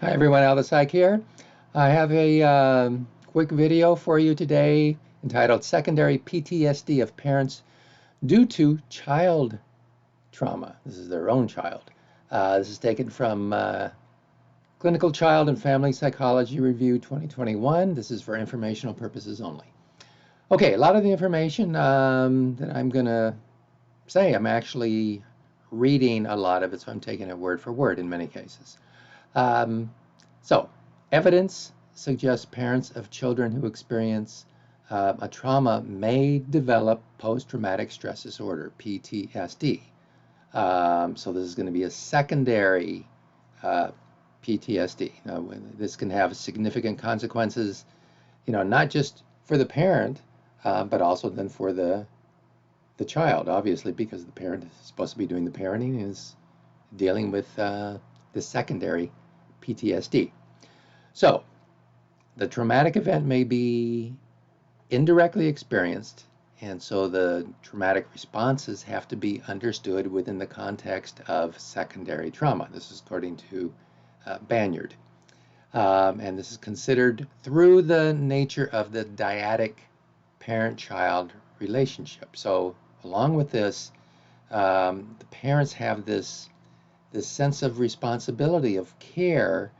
Hi everyone, Al the Psych here. I have a quick video for you today entitled Secondary PTSD of Parents Due to Child Trauma. This is their own child. This is taken from Clinical Child and Family Psychology Review 2021. This is for informational purposes only. Okay, a lot of the information that I'm going to say, I'm actually reading a lot of it, so I'm taking it word for word in many cases. Um, so, evidence suggests parents of children who experience a trauma may develop post-traumatic stress disorder, PTSD. So this is going to be a secondary PTSD. Now, this can have significant consequences, not just for the parent, but also then for the child, obviously, because the parent is supposed to be doing the parenting and is dealing with the secondary PTSD. So, the traumatic event may be indirectly experienced, and so the traumatic responses have to be understood within the context of secondary trauma. This is according to Banyard. And this is considered through the nature of the dyadic parent-child relationship. So, along with this, the parents have this sense of responsibility of care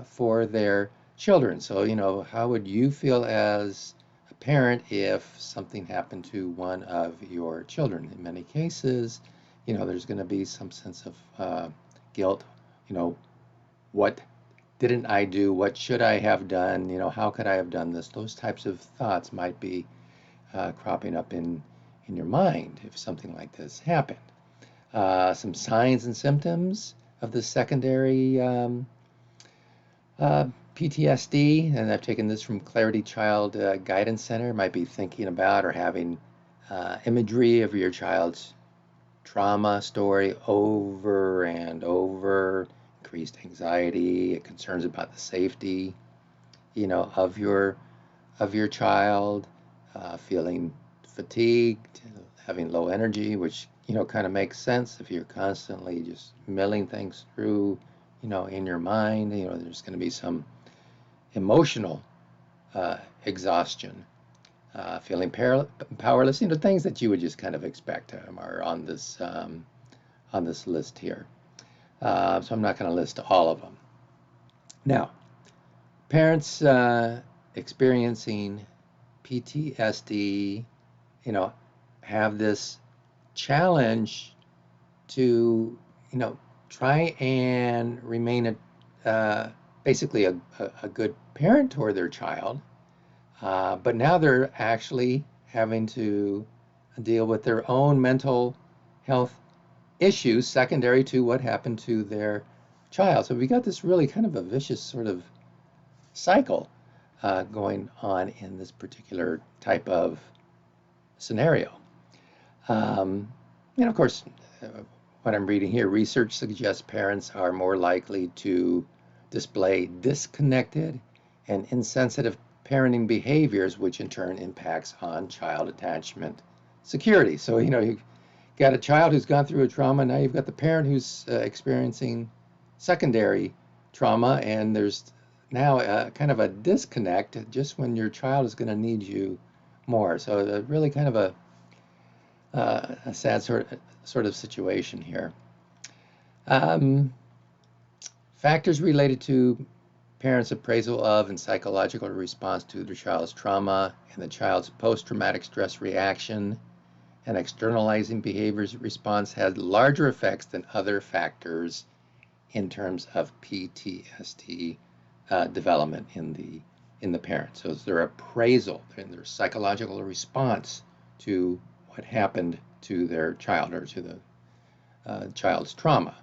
for their children. So, how would you feel as a parent if something happened to one of your children? In many cases, there's going to be some sense of guilt. What didn't I do? What should I have done? How could I have done this? Those types of thoughts might be cropping up in your mind if something like this happened. Some signs and symptoms of the secondary PTSD, and I've taken this from Clarity Child Guidance Center, might be thinking about or having imagery of your child's trauma story over and over, increased anxiety, concerns about the safety, of your child, feeling fatigued, having low energy, which kind of makes sense if you're constantly just milling things through, in your mind. There's going to be some emotional exhaustion, feeling powerless. Things that you would just kind of expect are on this list here. So I'm not going to list all of them. Now, parents experiencing PTSD, have this challenge to, try and remain basically a good parent toward their child, but now they're actually having to deal with their own mental health issues secondary to what happened to their child. So we got this really kind of a vicious sort of cycle going on in this particular type of scenario. And of course, what I'm reading here, research suggests parents are more likely to display disconnected and insensitive parenting behaviors, which in turn impacts on child attachment security. So, you've got a child who's gone through a trauma, now you've got the parent who's experiencing secondary trauma, and there's now kind of a disconnect just when your child is going to need you more. So, really kind of a sad sort of situation here. Um, Factors related to parents' appraisal of and psychological response to their child's trauma and the child's post-traumatic stress reaction and externalizing behaviors response has larger effects than other factors in terms of PTSD development in the parent. So it's their appraisal and their psychological response to what happened to their child or to the child's trauma.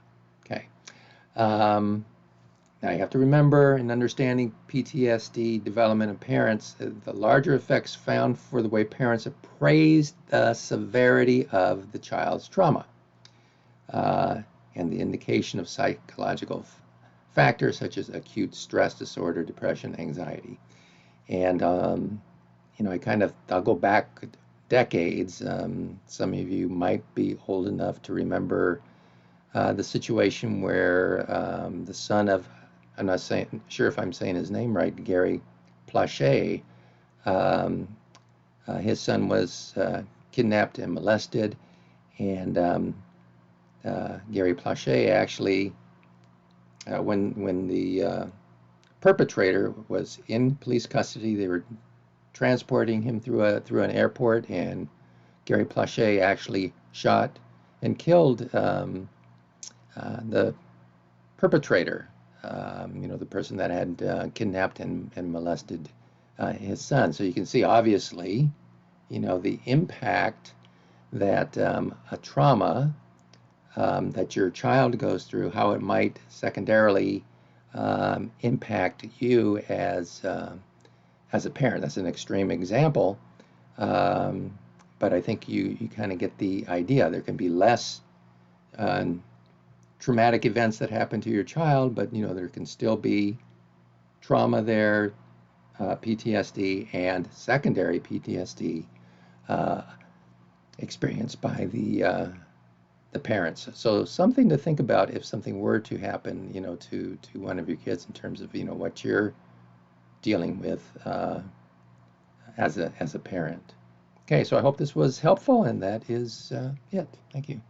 Okay. Now you have to remember in understanding PTSD development in parents, the larger effects found for the way parents appraise the severity of the child's trauma and the indication of psychological factors such as acute stress disorder, depression, anxiety. And, I'll go back decades. Some of you might be old enough to remember the situation where the son of I'm not sure if I'm saying his name right, Gary Plache. Um, his son was kidnapped and molested, and Gary Plache actually, when the perpetrator was in police custody, they were transporting him through an airport, and Gary Plache actually shot and killed the perpetrator, the person that had kidnapped and molested his son. So you can see, obviously, the impact that a trauma that your child goes through, how it might secondarily impact you as a parent. That's an extreme example, but I think you kind of get the idea. There can be less traumatic events that happen to your child, but there can still be trauma there, PTSD and secondary PTSD experienced by the parents. So something to think about if something were to happen, to one of your kids in terms of what you're dealing with as a parent. Okay, so I hope this was helpful, and that is it. Thank you.